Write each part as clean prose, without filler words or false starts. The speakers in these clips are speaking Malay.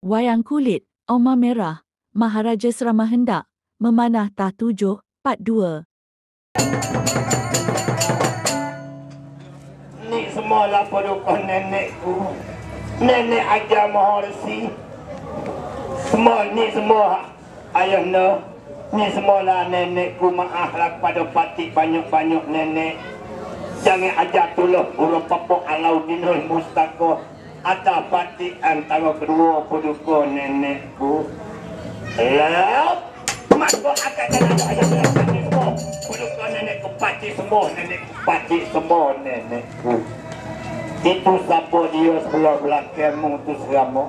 Wayang Kulit, Oma Merah, Maharaja Seramah Hendak, Memanah Tah 7, Part 2. Ni semua lah padukan nenekku. Nenek ajar Mahorsi. Semua ni semua ayah no. Ni semua lah nenekku. Maaf lah pada patik banyak-banyak nenek. Jangan ajar tuluh urut papuk Alauddinul Mustaqo. Atas patik antara kedua padukan nenekku. Lep. Masuk akan jalan ayah patik semua. Padukan nenekku patik semua. Nenekku patik semua nenekku. Itu siapa dia sebelah belakangmu tu selama.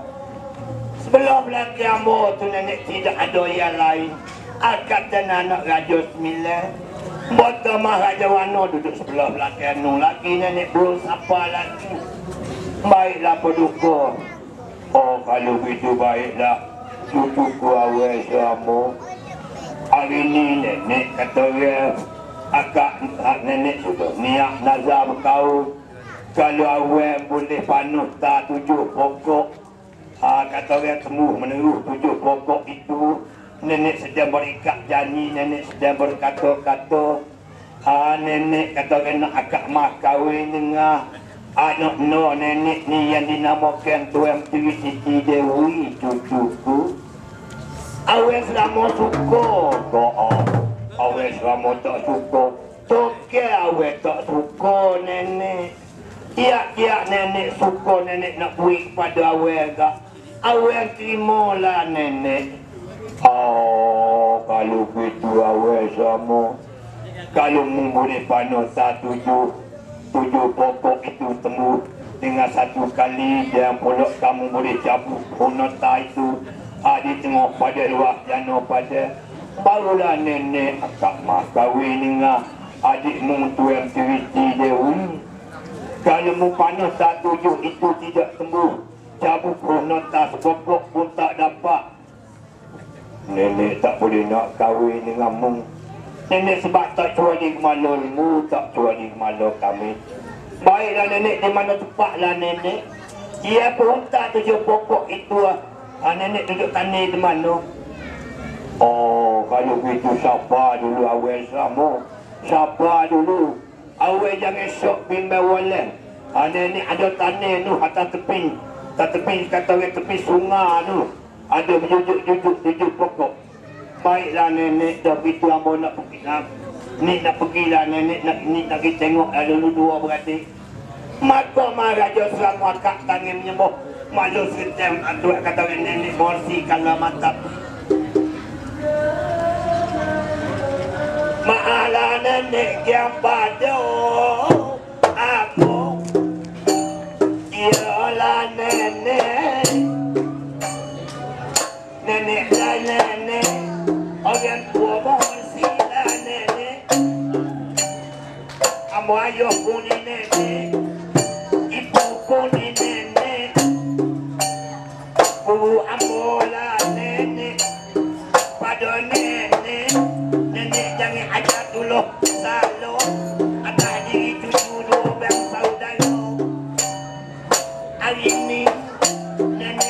Sebelah belakangmu tu nenek tidak ada yang lain. Angkatan anak Raja Sembilan. Bota Maharaja Wano duduk sebelah belakangmu lagi. Nenek belum siapa lagi. Baiklah paduka. Oh kalau begitu baiklah. Cucuku awal selama. Hari ni nenek kata dia. Akak nenek sudah niat nazar berkahwin. Kalau awal boleh panuh tak 7 pokok. Kata orang semua meneruh 7 pokok itu. Nenek sedang berikat janji, nenek sedang berkata-kata. Nenek kata orang nak akak mah kahwin dengan anak no nenek ni yang dinamakan Tuan Tri Siti Dewi, cucuku. Awal selama suka kok. Awal selama tak suka. Toke awal tak suka nenek. Tiap-tiap nenek suka nenek nak beri kepada awal kak. Awal terimalah nenek. Oh, kalau begitu awal sama. Kalau mu boleh panas 7 pokok itu temu dengan satu kali yang polok kamu boleh cabut nota itu. Di tengah pada luar jana pada. Barulah nenek akak mah kahwin dengan adikmu Tuan Tri Dewi. Kalau mu panas 7 itu tidak sembuh. Cabut nota sepokok pun tak dapat. Nenek tak boleh nak kahwin dengan mu. Nenek sebab tak cuali kemalolmu, tak cuali kemalo kami. Baiklah nenek, di mana tempatlah nenek. Dia pun tak 7 pokok itu. Nenek duduk tani di mana? Oh, kalau begitu siapa dulu awal sama? Siapa dulu? Awal jangan sok bimbang waleh. Nenek ada tanah tu atas tepi. Tak tepi kata orang tepi sungai tu. Ada berjujuk-jujuk 7 pokok. Baiklah nenek dah begitu ambo nak pergi. Ni nak pergilah nenek nak pergi tengok dulu 2 beradik. Maka Maharaja selama akak tangan menyembuh. Malu setem aduak kata orang nenek borsi kalau mantap. Maaflah nenek yang pada aku. Ialah nenek. Nenek lah nenek. Orang tua borsi lah nenek. Amo ayah pun ni nenek. Ibu pun ni nenek. Guru amo lah nenek. Pada nenek. Nenek jangan ajar dulu selalu atas diri cucu 12 saudara. Hari ini nenek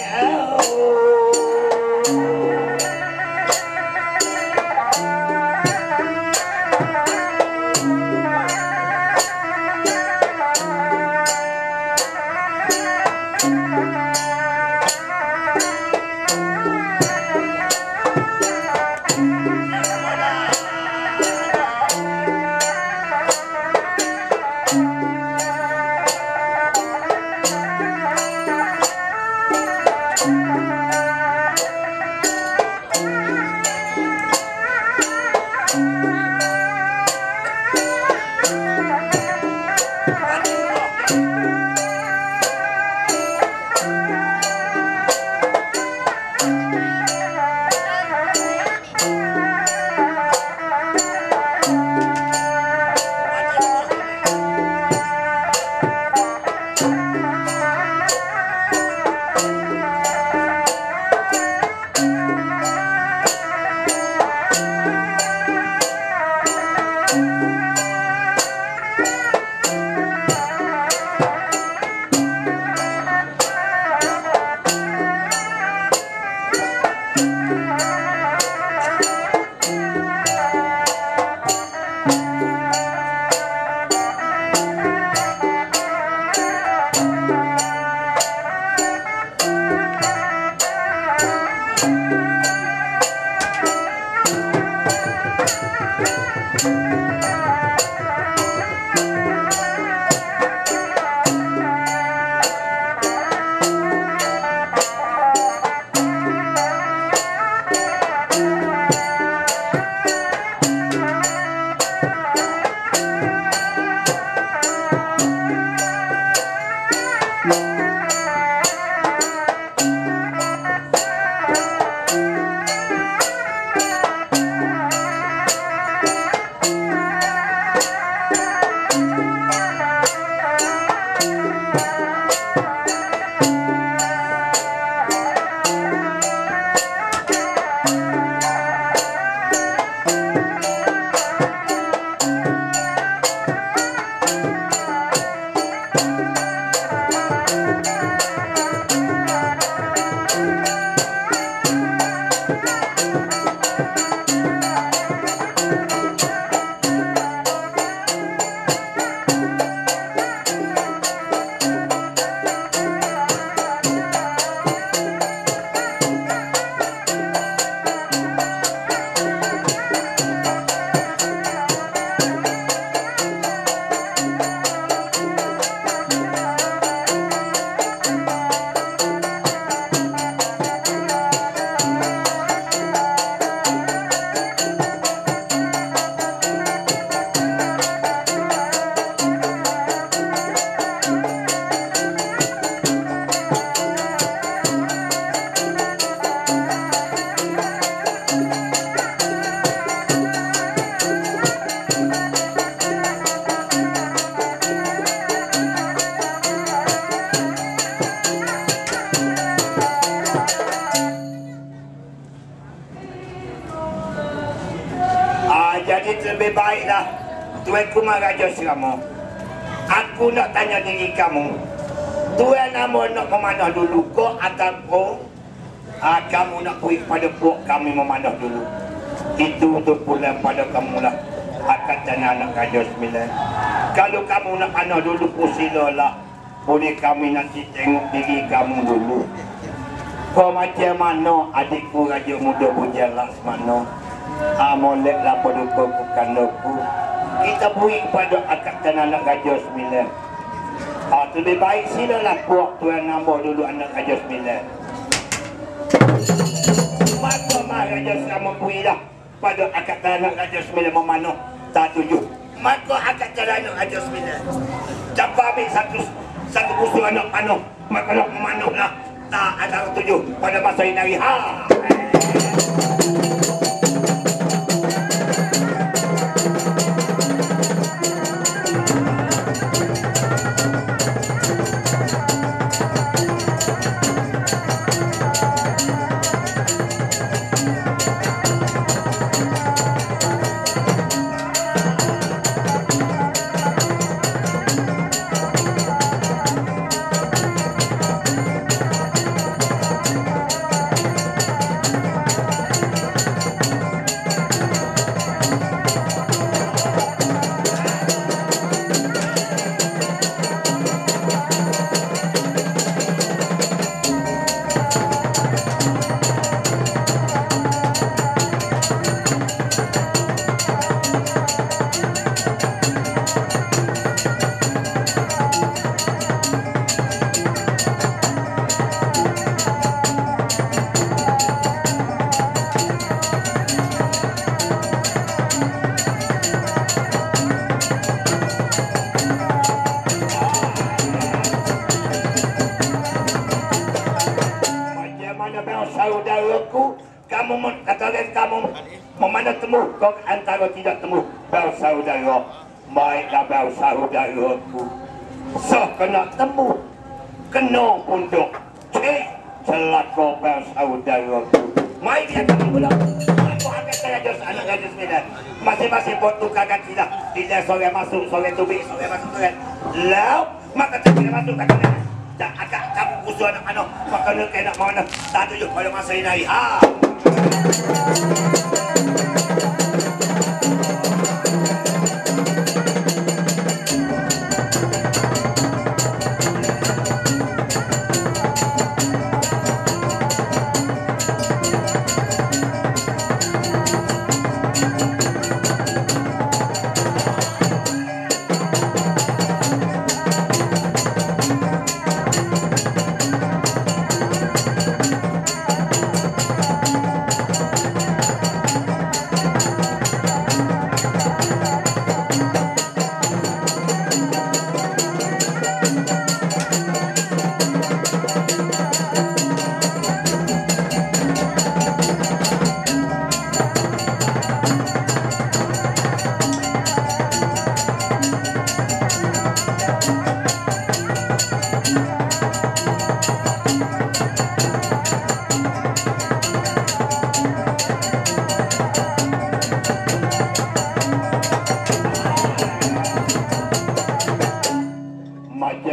kita lebih baiklah Tuan Kumar Raja Serama. Aku nak tanya diri kamu. Tuan nama nak memanah dulu kau ataupun kamu nak pergi pada pok kami memanah dulu. Itu terpulang pada kamu lah. Akad tanah anak Raja Sembilan. Kalau kamu nak panah dulu silalah. Boleh kami nanti tengok diri kamu dulu. Kau macam mana adikku Raja Muda Bujang Laksmana? Moleklah pada kau bukan aku. Kita beri kepada akad tanah anak Raja Sembilan. Lebih baik silalah puak tuan nama dulu anak Raja Sembilan. Maka Maharaja Serama berilah pada akad tanah anak Raja Sembilan memanah tak tujuh. Maka akad tanah anak Raja Sembilan. Dapat ambil satu busur anak panah. Maka nak memanahlah tak ada tujuh pada masa ini hari. Saudaraku, kamu katakan kamu memandang temu, kau antara tidak temu bersaudara. Baiklah bersaudaraku. So kena temu, kena punduk. Celaka bersaudaraku. Mari dia kami pula. Aku akan saja anak Raja Sembilan. Masing-masing buat tukar ganti lah. Bila sore masuk, sore tubik, sore masuk, sore. Lalu, maka tak boleh masuk kat sana. Tak agak kamu usul anak mana. Maka nak kena mana. Tak tunjuk pada masa ini hari.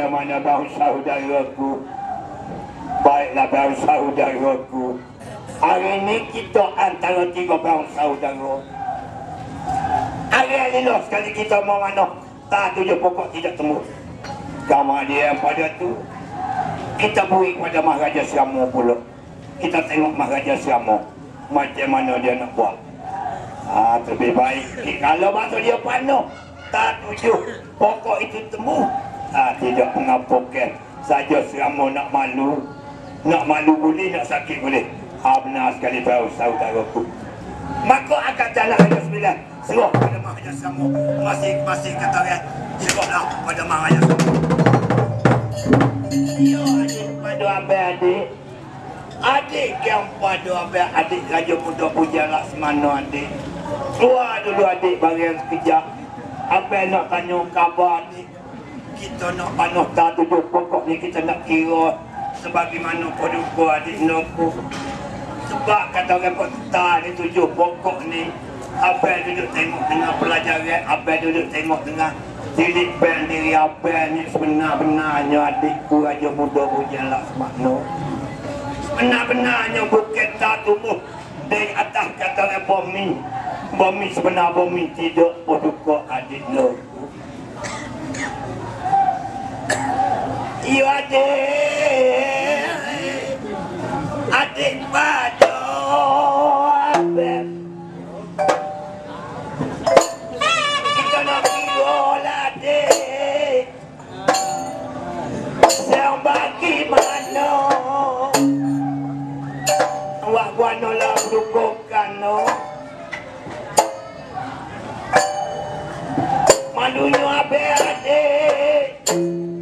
Mana saudaraku, baiklah saudaraku. Hari ini kita antara tiga saudara. Hari ini lah sekali kita mau mana tak tujuh pokok tidak temu. Kemudian pada tu kita beri pada Maharaja Serama pula. Kita tengok Maharaja Serama macam mana dia nak buat. Lebih baik kalau masa dia panuh tak tujuh pokok itu temu. Tidak mengapakan saja Serama nak malu boleh, nak sakit boleh. Benar sekali tahu saudaraku. Maka akad tanah Raja Sembilan serah pada Maharaja Serama. Masih kata kan, serahlah pada Maharaja Serama. Ya adik pada adik. Adik yang pada adik Raja Muda Bujang Laksmana adik. Keluar dulu adik bagi sekejap. Abang nak tanya khabar adik. Kita nak panah tak tujuh pokok ni, kita nak kira sebagaimana koduko adik noku. Sebab kata orang kota ni tujuh pokok ni Abang duduk tengok tengah pelajaran, abang duduk tengok tengah tilik bel diri abang ni sebenar-benarnya adikku Raja Muda Bujang Laksmana. Sebenar-benarnya bukan tak tumbuh dari atas kata orang bumi. Bumi sebenar bumi tidak berduka adik lo. Ya adik pada abang. Kita nak kira lah adik. Yang bagaimana awak guano lah berdukakan no. Malunya abang adik.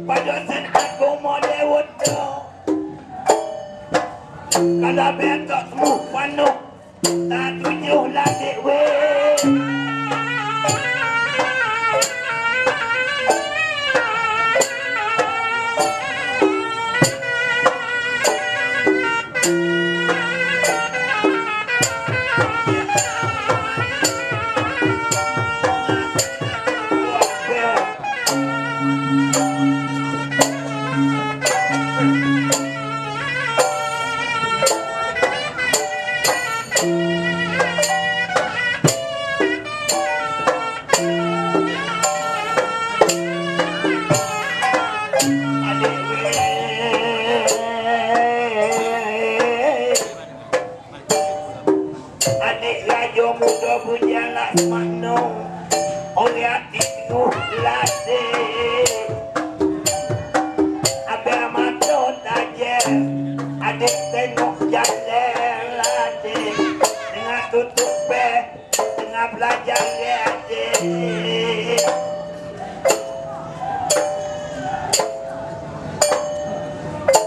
Pada sen aku mau lewat tu. Kalau betok semua panuh, tak tujuh lah dek weh.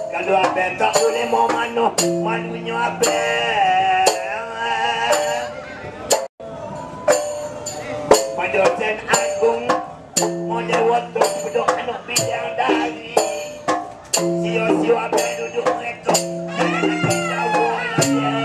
Kalau abang tak boleh mau manuh, manunya abang. Pada sen agung, mau lewat tu duduk anak bidang dari. Sio-sio abang duduk meretuk, jangan nak kita bola dia.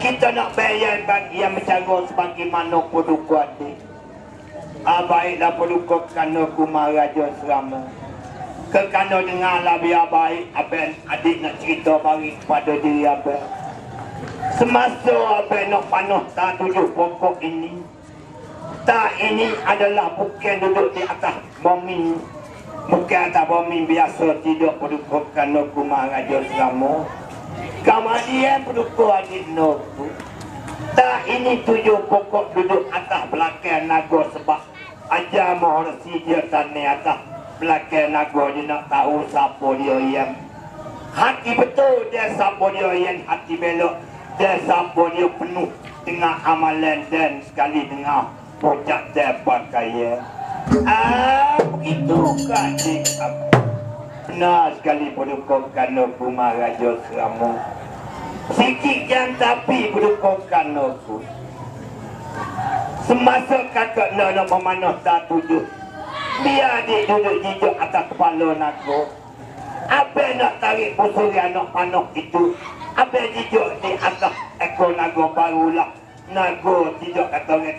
Kita nak bayar bagi yang menjaga sebagaimana produk adik. Baiklah produk kerana Kumaraja Serama. Kerana dengarlah biar baik abang adik nak cerita bagi kepada diri abang. Semasa abang nak panuh tak tujuh pokok ini. Tak ini adalah bukan duduk di atas bumi. Bukan atas bumi biasa tidak produk kerana Kumaraja Serama. Kemudian pendukung adik Nobu. Tak ini tujuh pokok duduk atas belakang naga sebab ajar mahorsi dia tanah atas belakang naga dia nak tahu siapa dia yang hati betul dia siapa dia yang hati belok dia siapa dia penuh dengan amalan dan sekali dengan pojak dia pakaian. Begitu kan adik. Benar sekali pendukung kerana Kumaraja Serama. Sikit yang tapi pendukung kerana aku. Semasa kakak nak memanah tak tujuh. Biar adik duduk jijak atas kepala naga. Apa nak tarik pusuri anak panah itu? Apa jijak di atas ekor naga barulah. Naga tidak kata orang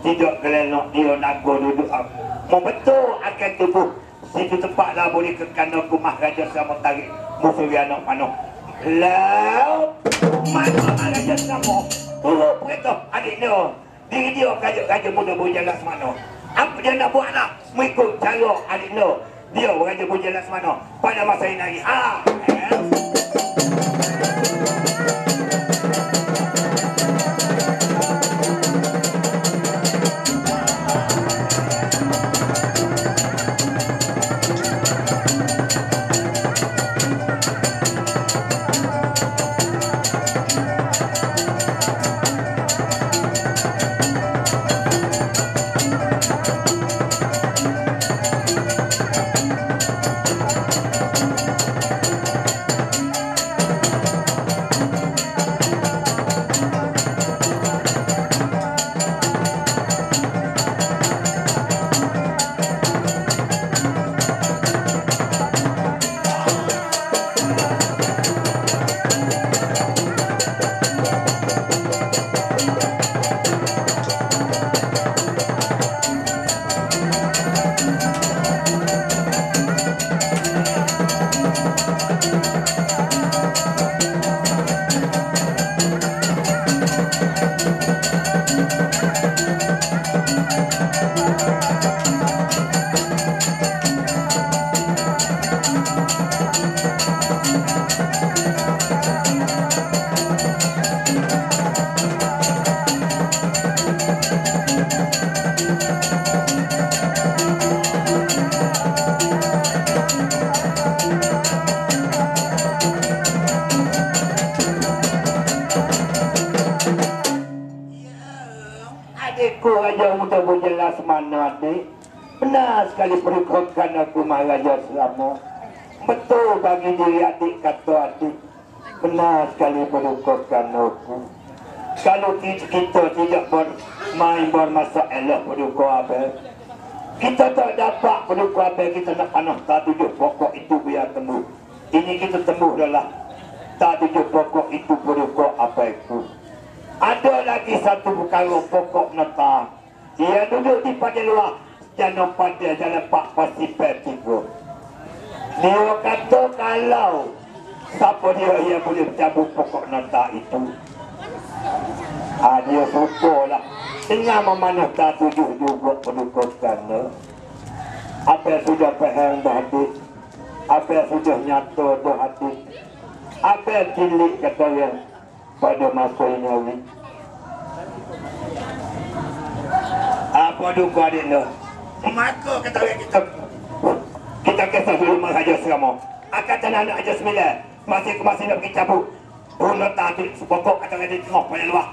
tidak kelenok dia naga duduk aku. Mau betul akan tubuh. Situ tempatlah boleh kekana Kumaraja Serama tarik pusuri anak panah. Lalu mana Raja Serama turut perintah adik dia. Diri dia Raja Muda Bujang Laksmana. Apa dia nak buat lah mengikut cara adik dia. Dia Raja Puja Laksamana pada masa ini lagi. Adikku Raja Muda Puja Laksamana adik, benar sekali perikutkan aku Maharaja Selama. Betul bagi diri adik kata adik, benar sekali perikutkan aku. Kalau kita tidak bermain bermasalah pendukung abel, kita tak dapat pendukung abel, kita nak panah tak tujuh pokok itu biar temu. Ini kita temu adalah tak tujuh pokok itu pendukung abel itu. Ada lagi satu perkara pokok nota. Dia duduk di pada luar jalan pada jalan Pak Pasipet itu. Dia kata kalau siapa dia boleh cabut pokok nota itu. Dia syukurlah. Tengah memanah tak tujuh juga pendukukan. Apa yang sudah faham dah hati. Apa yang sudah nyata dah hati. Apa yang cilik kata yang pada masa ini. Apa duka adik ni? Maka kata kita kisah dulu Maharaja Selama. Angkatan anak Raja Sembilan masih nak pergi cabut. Punut tak tu sepokok kata dia tengok pada luar.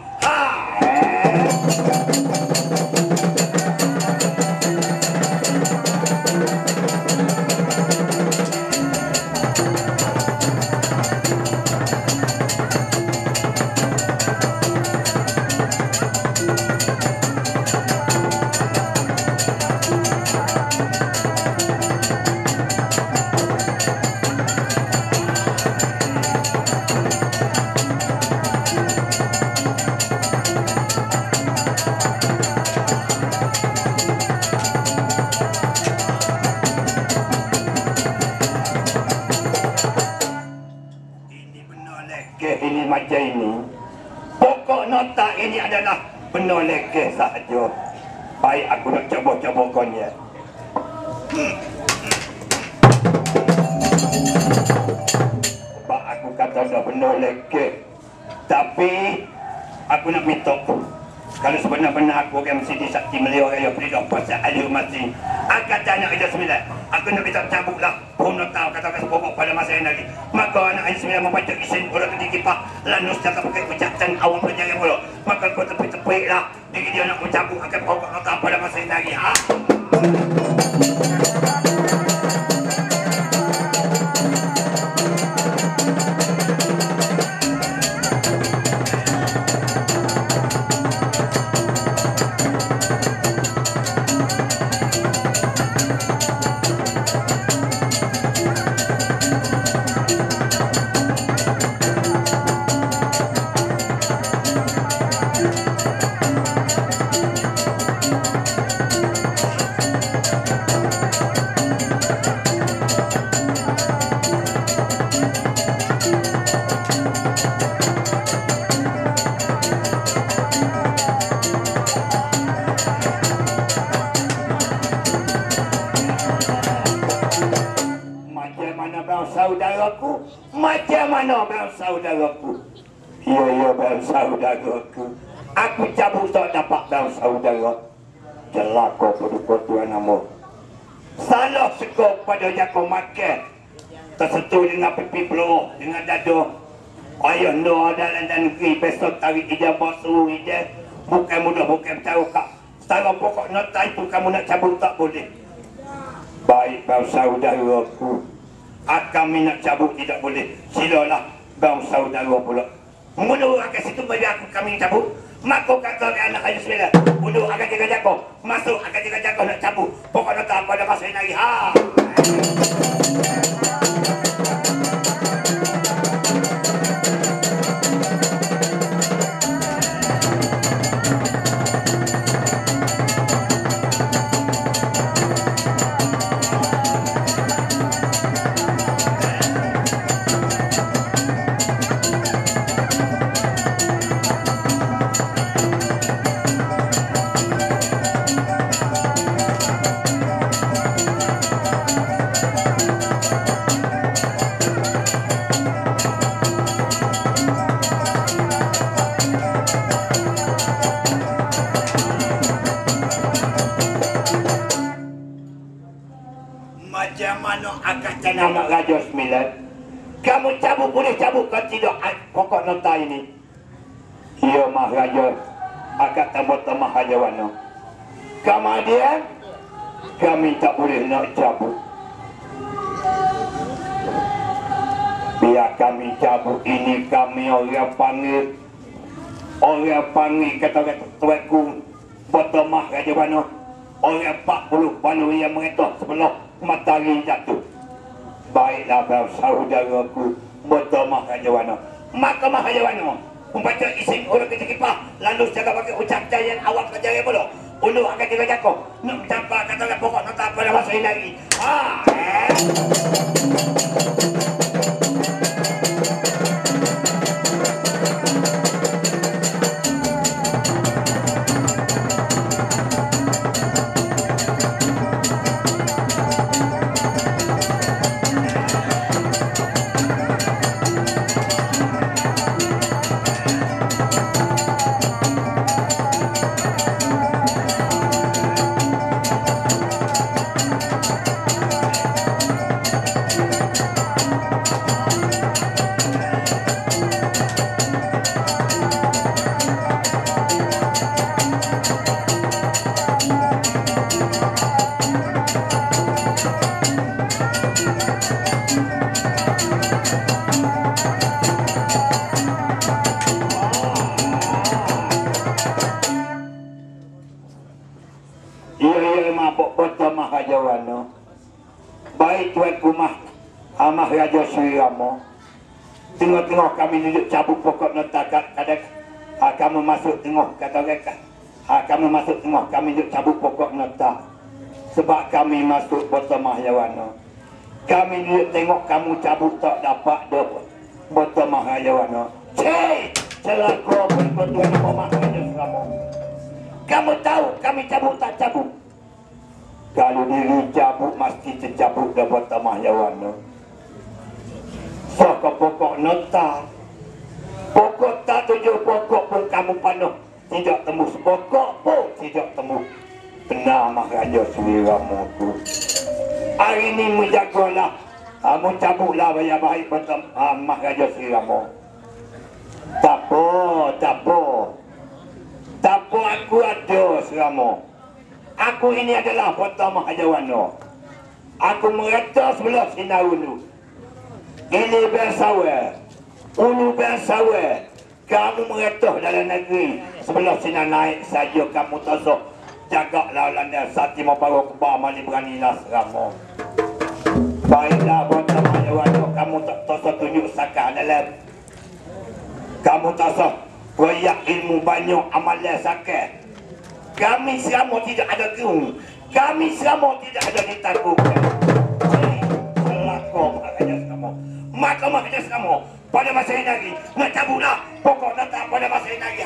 Ini macam ini. Pokok nota ini adalah benar lekeh sahaja. Baik aku nak coba-coba konyet. Sebab aku kata dah benar lekeh. Tapi aku nak minta. Kalau sebenar-benar aku akan mesti disakti Melayu Raya Freedom pasal ada masing. Angkat anak Raja Sembilan. Aku nak minta cabutlah pohon nota kata-kata pokok pada masa yang lagi. Maka anak Raja Sembilan membaca isin orang di kipah. Lanus cakap pakai ucapan awam perjalanan mula. Maka kau tepik-tepik lah. Diri dia nak mencabut akan pokok nota pada masa yang lagi. saudaraku. Macam mana bang saudaraku? Ya, bang saudaraku. Aku cabut tak dapat bang saudara. Celaka pada tuan nama. Salah sekop pada jago makan. Tersentuh dengan pipi peluru, dengan dada. Ayah no dalam dan negeri besok tarik ijabah suruh ijab. Bukan mudah, bukan bertaruh kak. Setara pokok nota itu kamu nak cabut tak boleh. Baik bang saudaraku. Kami nak cabut tidak boleh. Silalah bang saudara pula. Mundur akan situ bagi aku kami cabut. Maka kata anak ayah sembilan. Mundur akan jaga jago. Masuk akan jaga jago nak cabut. Pokok nota pada masa ini lagi. Ha. Macam mana akan nama Raja Sembilan? Kamu cabut boleh cabut kan tidak pokok nota ini? Ya Maharaja, akan tambah-tambah hajawana. Kemudian kami tak boleh nak cabut. Biar kami cabut ini kami orang panggil kata-kata tuanku bertamah hajawana. Orang 40 banu yang mengetuk sebelah matahari jatuh. Baiklah bang saudaraku, bertamah hajawana. Maka hajawana membaca isim orang kecil-kipah lalu jaga pakai ucap jayan awak kerja pula. Ulu akan jaga jago. Nak mencapai kata pokok nota pada masa ini lagi. Baik tuan kumah Amah Raja Sri Rama. Tengok-tengok kami duduk cabut pokok nota kadang kamu masuk tengok kata mereka. Kamu masuk tengok kami duduk cabut pokok nota. Sebab kami masuk bertemah Yawana. Kami duduk tengok kamu cabut tak dapat dapat bertemah Yawana. Cik! Celaka tuan Amah Raja Sri Rama. Kamu tahu kami cabut tak cabut? Kalau diri cabut mesti tercabut dapat tamah Yawana. So ke pokok nota. Pokok tak tujuh pokok pun kamu panuh. Tidak temu sepokok pun tidak temu. Benar Maharaja Sri Rama tu. Hari ini menjagalah. Mencabutlah bayar baik Maharaja Sri Rama. Tak apa. Aku ada Sri Rama. Aku ini adalah pertama Hajawana. Aku merata sebelah sinar ulu. Ini bersawa. Ulu bersawa. Kamu merata dalam negeri. Sebelah sinar naik saja kamu tasuk. Jagaklah landa sati membawa kebar mali beranilah serama. Baiklah pertama Hajawana. Kamu tak tasuk tunjuk sakar dalam. Kamu tasuk royak ilmu banyak amalan sakar. Kami selama tidak ada gerung. Kami selama tidak ada ditakutkan. Celaka Maharaja Selama. Maka Maharaja Selama pada masa ini lagi nak cabutlah pokok nota pada masa ini lagi.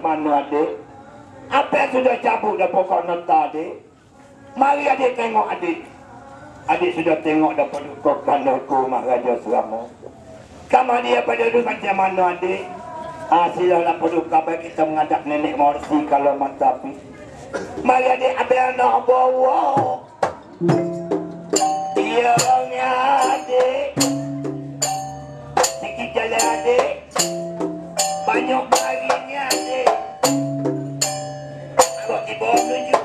mana adik? Apa sudah cabut dah pokok nota adik? Mari adik tengok adik. Adik sudah tengok dah pokok panaku Maharaja Selama. Kamar dia pada duduk macam mana adik? Silalah paduka baik kita mengadap nenek Morsi kalau mata api. Mari adik abang nak bawa. Tiangnya adik. Sikit jalan adik. Banyak baginya adik. Kalau di bawah menuju.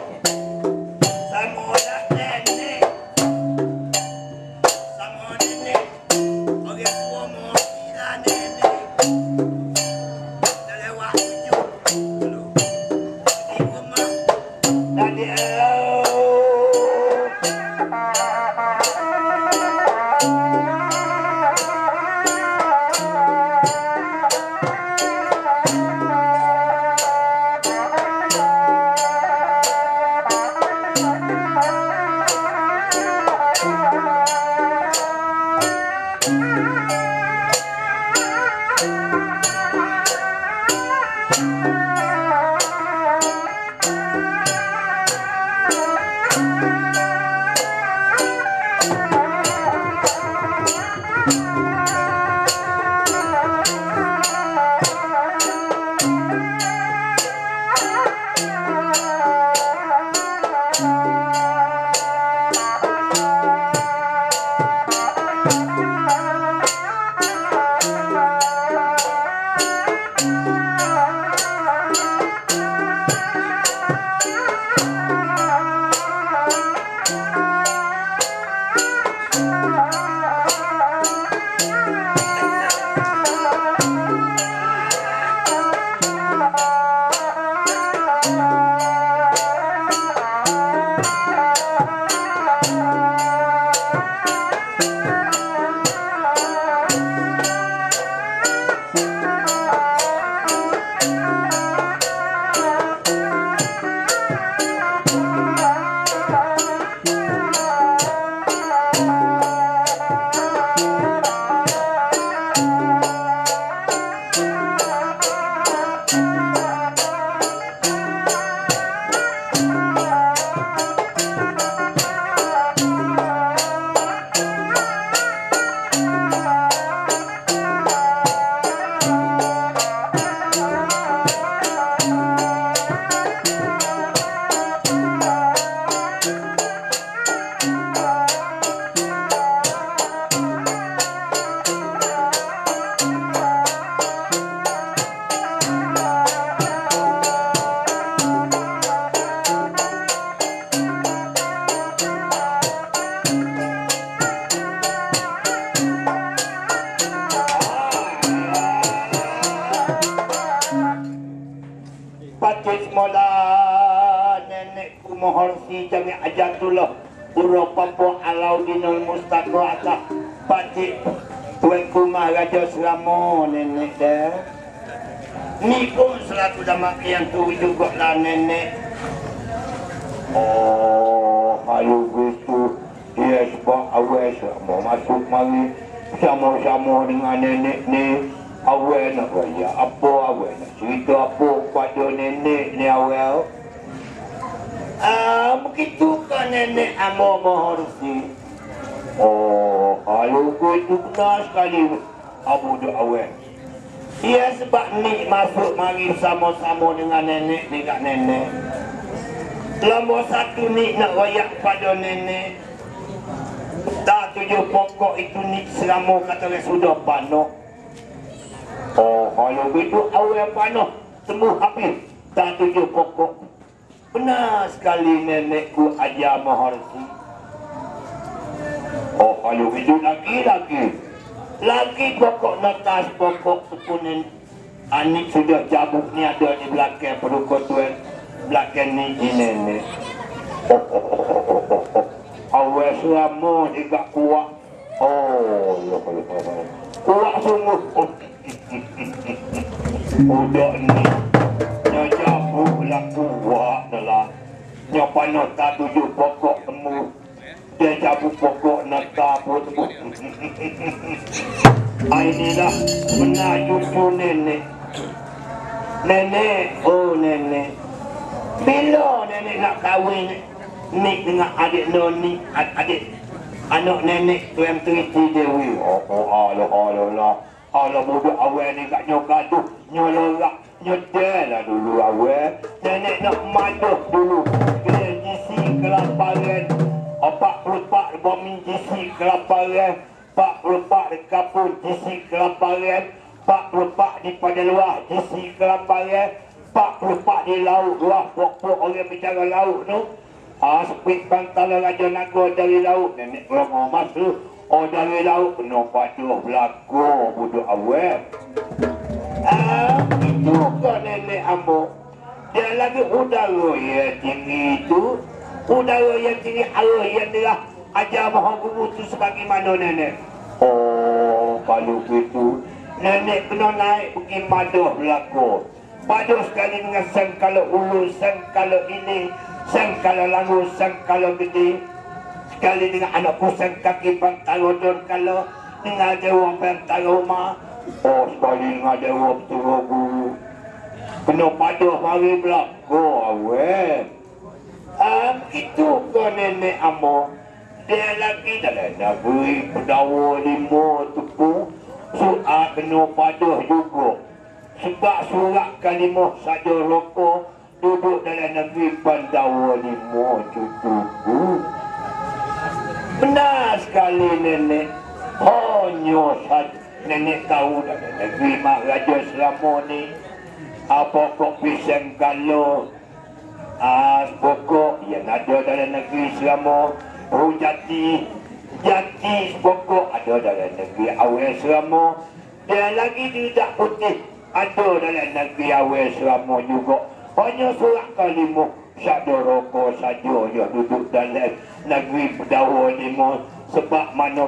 Sama nak nenek. Sama nenek. Orang tua Morsi lah nenek. Dah lewat tujuh. Di rumah. Adik. Pakcik semula nenekku Mahorsi Jami Ajatullah Uro Papua Alaudinul Mustaqo atas Pakcik Tuanku Maharaja Selama nenek dah. Ni pun selaku damak yang tu juga lah nenek. Oh, halu gitu. Dia sebab awal selama masuk mari sama-sama dengan nenek ni. Awal nak raya apa, awal nak cerita apa pada nenek ni awal. Begitu kan nenek Amor Mahorsi. Oh, kalau itu benar sekali Abu Duk awal. Ya sebab ni masuk mari sama-sama dengan nenek ni kat nenek. Nombor satu ni nak raya pada nenek. Tak 7 pokok itu ni selama kata sudah panuh. Oh, kalau begitu awal panuh semua habis. Tak 7 pokok. Benar sekali nenekku Aja Mahorsi. Oh, kalau begitu lagi pokok natas pokok sepunin anik sudah cabut ni ada di belakang perukut tuan. Belakang ni nenek. Awal selama juga kuat. Oh, kuat sungguh. Udah ni nyajabu lah kuat adalah nyapanah tak 7 pokok temu. Dia cabut pokok nata pun temu. Inilah benar cucu nenek. Nenek, oh nenek. Bila nenek nak kahwin ni dengan adik Noni, adik anak nenek Tuan Triti Dewi. Allah budak awal ni kat gaduh, nyolorak, nyodel lah dulu awal. Nenek nak maduh dulu. Dia jisi kelaparan. 44 bombing jisi kelaparan. 44 di kapun jisi kelaparan. 44 di pada luar jisi kelaparan. 44 di laut luar pokok orang bicara laut tu. Sepik pantala Raja Naga dari laut. Nenek orang masuk. Oh dari laut penuh paduh belakang budak awal. Itu kan nenek ambo. Dia lagi udara yang tinggi itu. Udara yang tinggi Allah yang telah ajar Maha Guru itu sebagaimana nenek. Oh kalau begitu nenek kena naik pergi madah belakang. Paduh sekali dengan sangkala ulu, sangkala ini, sangkala langu, sangkala gede. Sekali dengan anakku kaki pantalodon kalau dengan dewa pantaloma. Oh sekali dengan dewa betul-betul. Kena paduh mari belakang awal. Itu ke nenek amo. Dia lagi dalam negeri pedawa 5 tepung. Suat kena paduh juga. Sebab surat kalimah saja rokok. Duduk dalam negeri pedawa 5 cucuku. Benar sekali nenek. Hanya saja nenek tahu dalam negeri Mak Raja Selama ni. Pokok pisang kalau. Pokok yang ada dalam negeri Selama. Jati. Jati pokok ada dalam negeri awal Selama. Dan lagi tidak putih ada dalam negeri awal Selama juga. Hanya surat kalimah Syada rokok saja dia duduk dalam negeri Pedawa 5. Sebab mana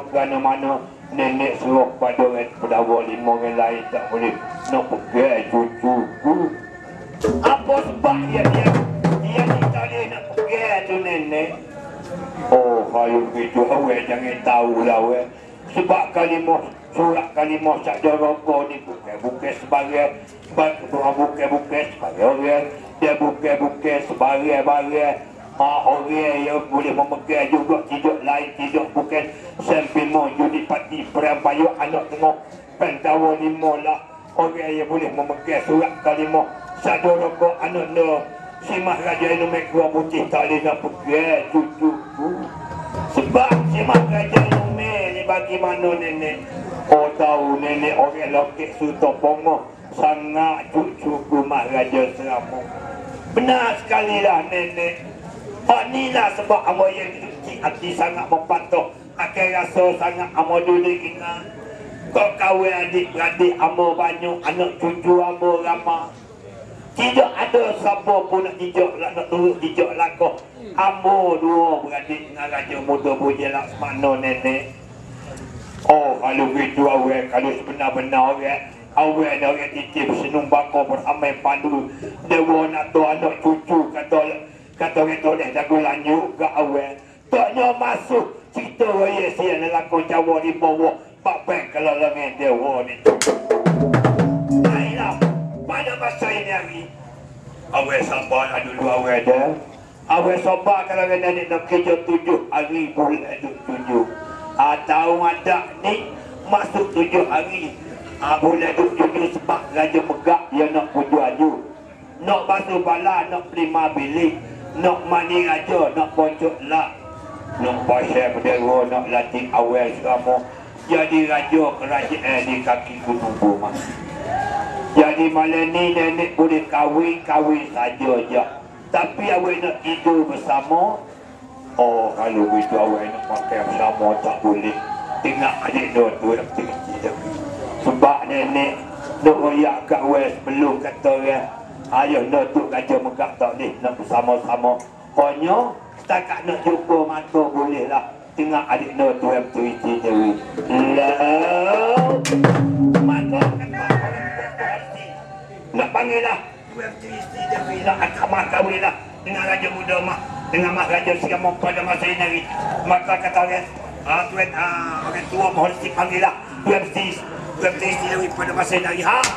nenek suruh pada orang Pedawa 5 yang lain tak boleh nak pergi cucuku. Apa sebab dia tak boleh nak pergi tu nenek? Oh kalau begitu awak jangan tahulah awak. Sebab kalimah surat kalimah Syada rokok ni bukan sebagai bukan sebagai orang. Dia bukan sebagai-bagai orang yang boleh memegang juga tidak lain tidak bukan sampai mau judi parti perampayu anak tengok Pendawa 5 lah orang yang boleh memegang surat kalimah Syada rokok anak no Simah Raja Inumek Gua Putih tak boleh nak pegang cucuku. Sebab Simah Raja Inumek ni bagaimana nenek? Oh tahu nenek orang lokek Sutopongo sangat cucuku Mak Raja Selama. Benar sekali lah nenek. Inilah sebab abang yang kecil hati sangat mempantuh. Akan rasa sangat abang dulu ingat. Kau kahwin adik-beradik abang banyak. Anak cucu abang ramah. Tidak ada siapa pun nak jijak lah, nak turut jijak lakoh. Abang dua beradik dengan Raja Muda Puja Laksmana nenek. Oh kalau begitu awak, kalau sebenar-benar awak ada orang titip senung bakar beramai pandu. Dewa nak tahu anak cucu kata orang toleh jago lanjut ke awak. Taknya masuk cerita raya siang lakon Jawa di bawah. Pak Pek kalau lengan dewa ni. Baiklah, pada masa ini hari awak sabar dulu awak ada. Awak sabar kalau nenek nak kerja 7 hari bulan 7. Tahu ada ni masuk 7 hari. Boleh duduk sebab Raja Megak dia nak puju aju. Nak basuh bala, nak terima bilik. Nak mani raja, nak pocok lah. Nak pasal berdera, nak latih awal selama. Jadi raja kerajaan di kaki gunung Burma. Jadi malam ni nenek boleh kahwin saja je. Tapi awak nak tidur bersama. Oh kalau begitu awak nak pakai bersama tak boleh. Tengok adik dua tu yang tinggi. Sebab nenek nak royak kat awal sebelum kata orang ayah nak tu Raja Megak tak boleh nak bersama-sama. Hanya setakat nak jumpa mata boleh lah. Tengok adik nak tu yang cerita Dewi. Mata kata nak panggil lah Tuan Trisi Dewi lah, akamah kahwin lah dengan Raja Muda Mak, dengan Mak Raja Selama pada masa ini hari. Maka kata orang Tuan orang tua mohon dipanggil lah Tuan Trisi Dewi pada masa ini hari.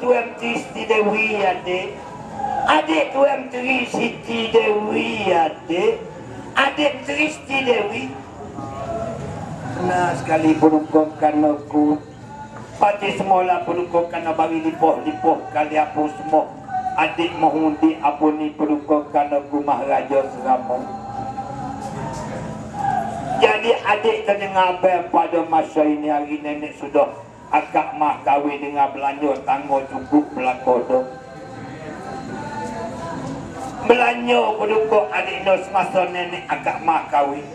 Tuan Tristi Dewi adik. Adik Tuan Tristi Dewi adik. Adik Tristi Dewi. Nah sekali penukukan aku. Pati semula penukukan bagi lipoh-lipoh kali apa semua. Adik mahundi apa ni penukukan aku Maharaja Serama. Jadi adik terdengar pada masa ini hari nenek sudah akak mah kahwin dengan belanja tangguh cukup belakang. Belanja pendukung adik no semasa nenek akak mah kahwin.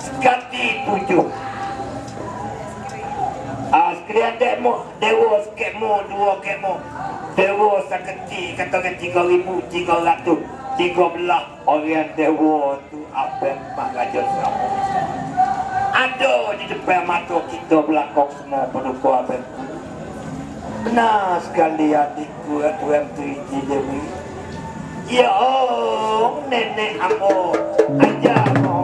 Sekati 7. Sekalian demo, dewa skemo, 2 kemo. Dewa saketi, katakan 3,300. 13 orang dewa tu apa Maharaja Serama. Ada di depan mata kita belakang semua pendukung apa. Benar sekali adikku Tuan Tristi Dewi. Ya oh, nenek amo ajar mau.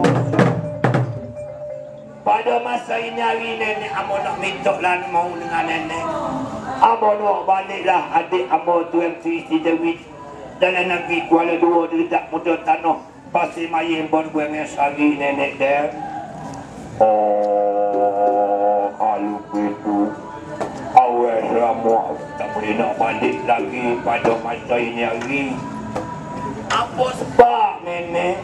Pada masa ini hari nenek amo nak minta lan mau dengan nenek. Amo nak baliklah adik amo Tuan Tristi Dewi dalam negeri Kuala Dua dekat muda tanah Pasir Mayim Borbuang Sari nenek dia. Oh, kalau begitu awal ramah tak boleh nak balik lagi pada masa ini hari. Apa sebab nenek?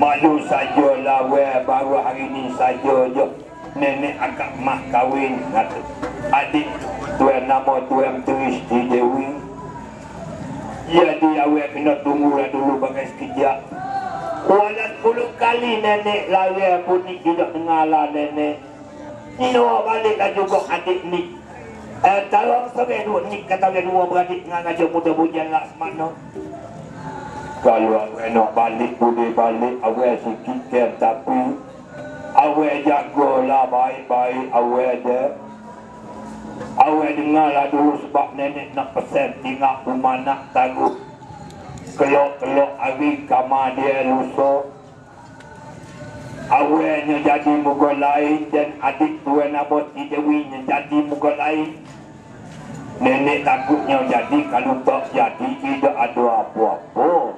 Malu sajalah baru hari ini saja je nenek akak mah kahwin kata. Adik tuan nama Tuan Tristi Dewi. Jadi awak kena tunggulah dulu bagai sekejap. Walau 10 kali nenek lari pun ni tidak dengar lah nenek. Ni awak baliklah juga adik ni. Kalau sampai dua ni kata dua beradik dengan Raja Muda Bujan lah semana. Kalau awak nak balik boleh balik awak sikit kan, tapi awak jagalah baik-baik awak dia. Awak dengarlah dulu sebab nenek nak pesan tinggal rumah nak taruh. Kelok-kelok hari kamar dia lusa. Awaknya jadi muka lain dan adik Tuan Aboti Dewi jadi muka lain. Nenek takutnya jadi kalau tak jadi tidak ada apa-apa.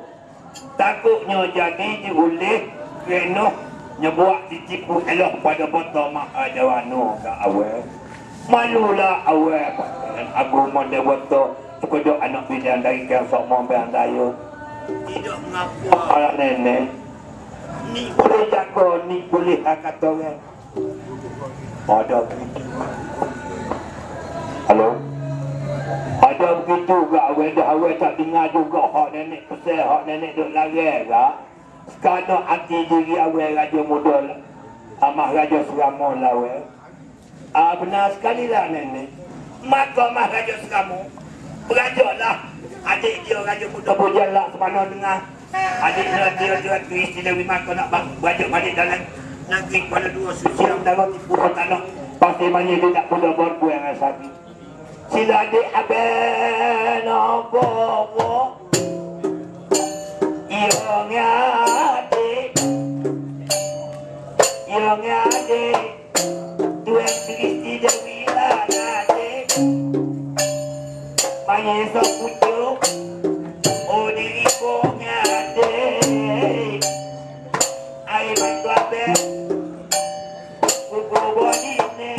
Takutnya jadi dioleh kena nyebuat ditipu elok pada botol Maharaja Wano ke awak. Malulah awak agama dia botol sekejap anak bidang dari kiasok mombang daya. Tidak mengapa ala nenek. Ni boleh jaga, ni boleh kata orang. Ada begitu. Halo? Ada begitu ke awak tak dengar juga hak nenek pesan, hak nenek duk lari ke? Sekarang hati diri awak Raja Muda Maharaja Serama lah awak. Benar sekali lah nenek. Maka Maharaja Serama berajaklah adik dia Raja Muda Bujan lah semana dengar. Adik dia Tuan Tristi Dewi maka nak berajak balik dalam negeri Kuala Dua Susiam dalam tipu tanah Pasir Mayim dia tak boleh berbuang dengan sabi. Sila adik aben apa-apa Yang adik Tuan Tristi Dewi lah adik Mayim sok pujuk oh diri kong adik Air bantu aben Kuku bodi ni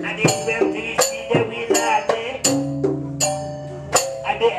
Adik Tuan Tristi Dewi lah adik Adik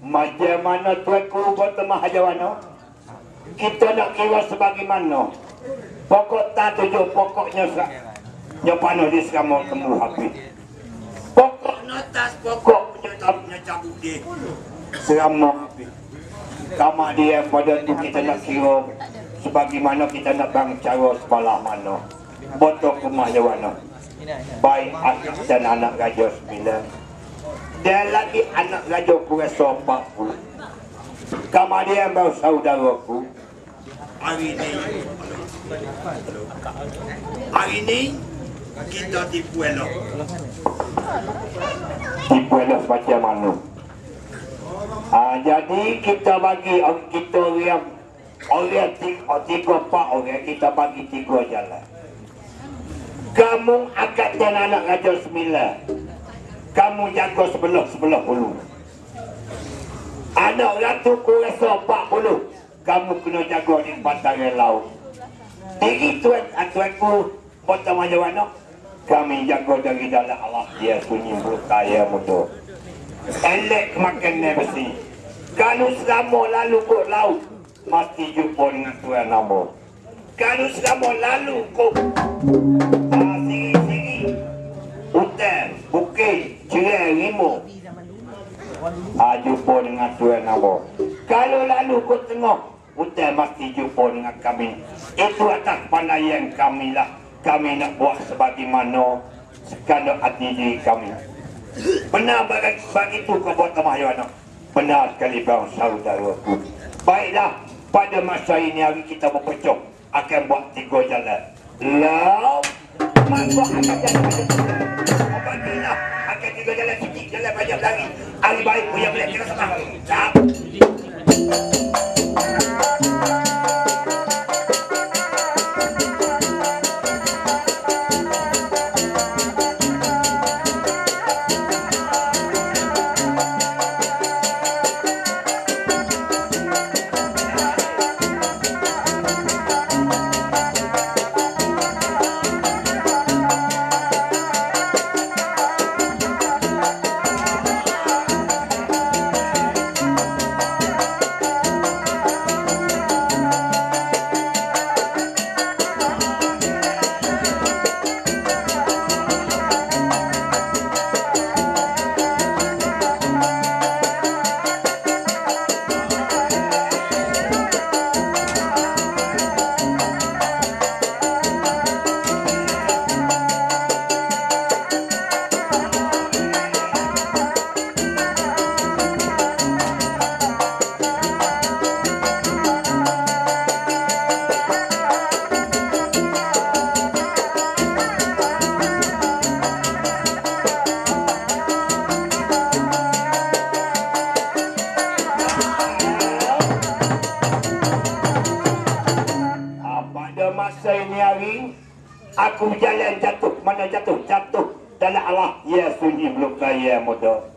Macam mana tuanku bertemah ajawana? Kita nak kira sebagaimana. Pokok tak tujuh pokoknya nyopano di sekamau temu habis. Pokok atas pokok punya cabut dia. Sekamau habis. Kamak dia pada tu kita nak kira sebagaimana kita nak bang cara sebelah mana. Botol rumah ajawana. Baik anak dan anak raja 9. Dan lagi anak raja ku rasa 40. Kemudian baru saudaraku. Hari ini kita tipu elok. Tipu elok macam mana? Jadi kita bagi kita orang 3-4 orang kita bagi 3 jalan. Kamu akad dan anak raja 9. Kamu jaga sebelah dulu. Anak ratu ku rasa 40. Kamu kena jaga di bantaran laut. Diri tuanku potong ajawana. Kami jaga dari dalam Allah. Dia sunyi berkaya muda. Elek makan besi. Kalau selama lalu ke laut, mesti jumpa dengan tuan nama. Kalau selama lalu ke siri-siri, hutan, bukit, cerai, rimau, jumpa dengan tuan nama. Kalau lalu ke tengah, hutan mesti jumpa dengan kami. Itu atas pandaian kami lah. Kami nak buat sebagaimana sekadar hati diri kami. Benar begitu kau buat temahyana. Benar sekali bang saudaraku. Baiklah, pada masa ini hari kita berpecah akan buat 3 jalan. Lalu masuk akan jalan. Apabila akan 3 jalan sikit, jalan banyak lagi. Hari baik punya boleh kira sama. Cap. Masa ini hari aku jalan jatuh, mana jatuh dalam Allah. Ya sunyi belum kaya muda.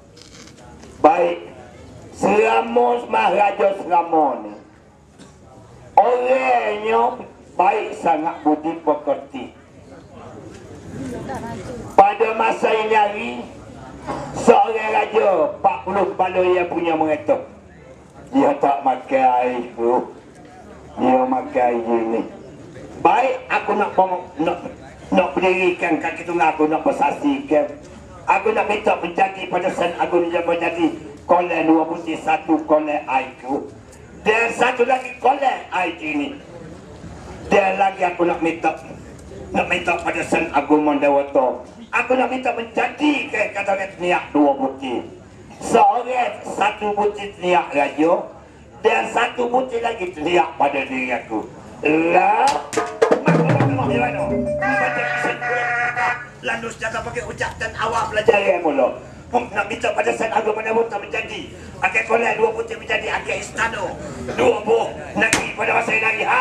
Baik, Selama Maharaja Selama ni orangnya baik sangat budi pekerti. Pada masa ini hari seorang raja 40 kepala yang punya mereka. Dia tak makan air tu. Dia makan air ni. Baik, aku nak berdirikan kaki tunggal, aku nak bersaksikan. Aku nak minta menjadi pada Sen Agung yang menjadi kolej 2 putih, 1 kolej air tu. Dan 1 lagi kolej air ini. Dan lagi aku nak minta pada Sen Agung Mandawata. Aku nak minta menjadi kata niat 2 putih. Seorang 1 putih niat raja dan 1 putih lagi niat pada diri aku. Lah, lalu senjata pakai ucap dan awak belajar yang mula. Nak minta pada Sen Agung Mandawata menjadi akan kolej 2 putih menjadi akan istana 2 buah lagi pada masa ini lagi. Ha.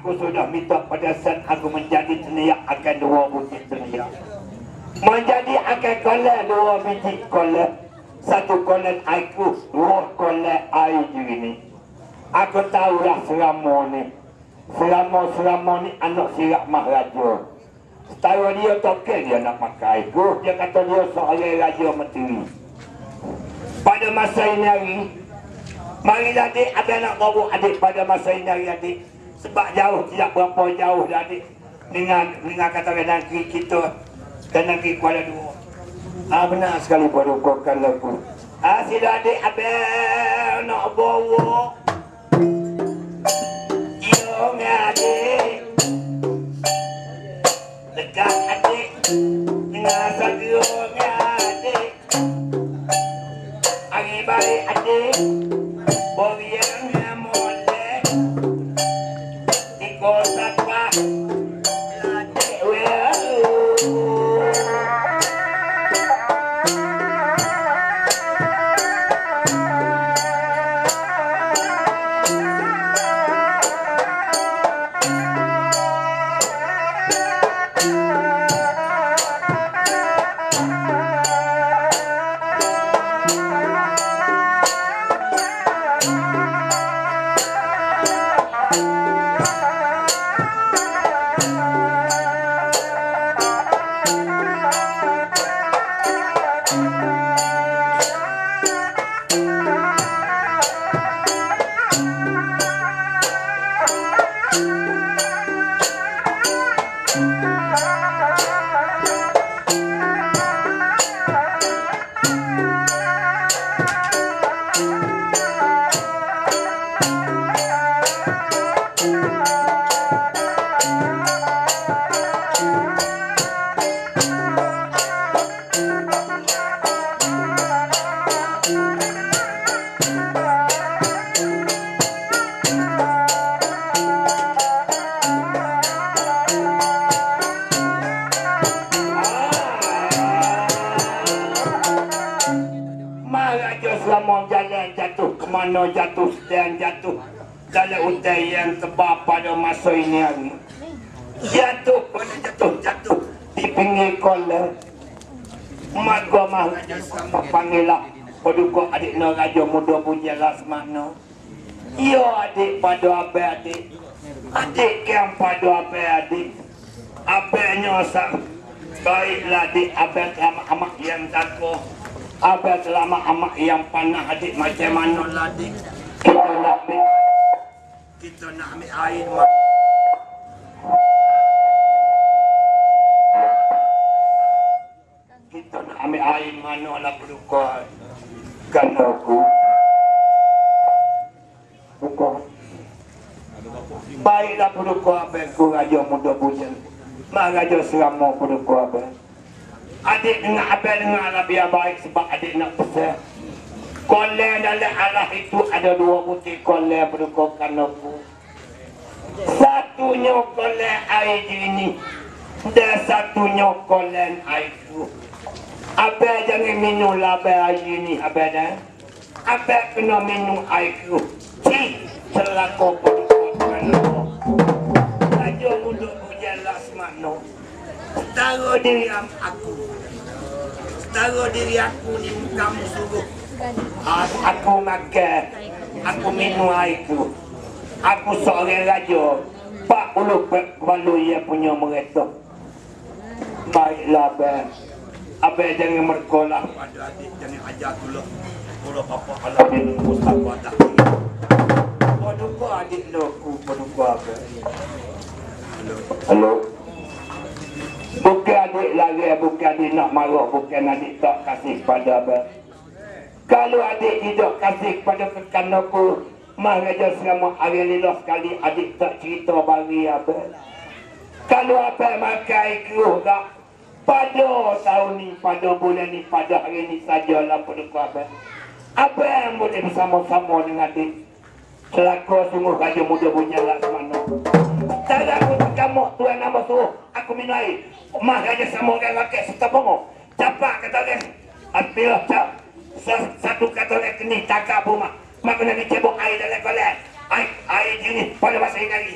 aku sudah minta pada saat aku menjadi teniak akan 2 butir teniak. Menjadi akan kolam 2 biji kolam. 1 kolam aku, 2 kolam air ini. Aku tahulah Selama ni. Selama ni anak sirak Maharaja. Setara dia token dia nak pakai aku. Dia kata dia seorang Raja Menteri. Pada masa ini hari, marilah adik, abang nak bawa adik pada masa ini hari adik. Sebab jauh, tidak berapa jauh dah adik. Dengan kata negeri kita dan negeri Kuala Lumpur. Benar sekali pada kau kalau aku. Sila adik, abang nak bawa. Yung adik. Dekat adik. Dengan sagurung adik. Hari baik adik. Boriang molek. Iko sapa. Adik well. Selama jalan jatuh ke mana jatuh dan jatuh dalam hutan yang tebal pada masa ini hari. Jatuh di pinggir kolam. Mak gua Maharaja sama panggillah paduka adik no Raja Muda Puja Lasmana. Yo adik pada adik. Adik yang pada adik. Abangnya sang. Baiklah adik abang amak yang takut. Abang selama amak yang panah adik macam mana lah adik. Kita nak ambil air. Kita nak ambil air mana lah berduka. Kata aku. Buka. Baiklah berduka abangku Raja Muda Puja. Maharaja selama berduka abang. Adik dengan abang dengan Allah biar baik sebab adik nak pesan. Kolam dalam Allah itu ada 2 butir kolam berdukakan aku. Satunya kolam air ini dan satunya kolam air itu. Abang jangan minum abang air ini abang dah. Abang kena minum air itu. Celaka berdukakan aku. Raja Muda Puja Lasmana. Taruh diri aku. Taruh diri aku ni kamu suruh. Aku makan. Aku minum airku. Aku seorang raja. 40 kepala yang punya mereka. Baiklah abang. Abang jangan merkolah pada adik. Jangan ajar dulu. Kalau papa Allah dia Mustafa tak. Paduka adik aku. Paduka abang. Hello. Bukan adik lari, bukan adik nak marah, bukan adik tak kasih pada abang. Kalau adik tidak kasih pada kekan aku, Maharaja selama hari lelah sekali adik tak cerita bagi abang. Kalau abang makai keruh tak, pada tahun ni, pada bulan ni, pada hari ni sajalah pada abang. Abang boleh bersama-sama dengan adik. Celaka sungguh Raja Muda Puja Lasmana. Tak ada aku kamu tuan nama suruh aku minum air. Maharaja sama orang rakyat serta bongok. Capak kata orang. Ambillah cap. Satu kata orang kini cakap rumah. Mak kena dicebok air dalam kolam. Air jenis pada masa ini lagi.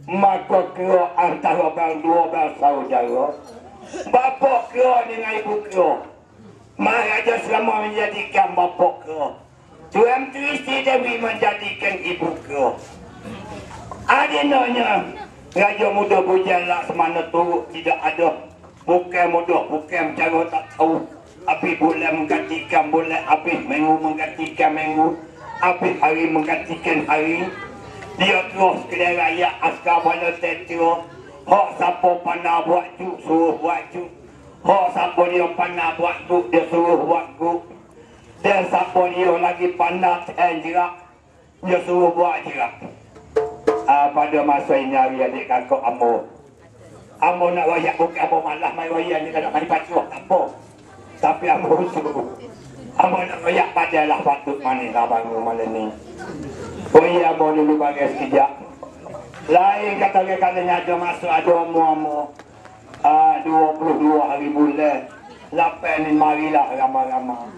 Maka kira antara dua bersaudara, bapa kira dengan ibu kira. Maharaja selama menjadikan bapa kira, Tuan Sri Dewi menjadikan ibu kira. Adinanya Raja Muda berjalan semana turut tidak ada. Bukan mudah, bukan cara tak tahu. Api bulan menggantikan bulan, api minggu menggantikan minggu, api hari menggantikan hari. Dia terus kena raya askar pada tetua. Hak siapa pandai buat tu, suruh buat tu. Hak siapa dia pandai buat tu, dia suruh buat tu. Dan siapa dia lagi pandai ten jerak, dia suruh buat jerak. Pada masa ini hari adik kakak Amo. Amo nak royak bukan Amo malah main royak ni tak nak mandi pacuh, tak apa. Tapi Amo suruh. Amo nak royak padalah patut manis abang malam ni. Oh iya, Amo dulu bagi sekejap. Lain kata-katanya ada masuk ada Amo-Amo. 22 hari bulan. Lapan ni marilah ramai-ramai.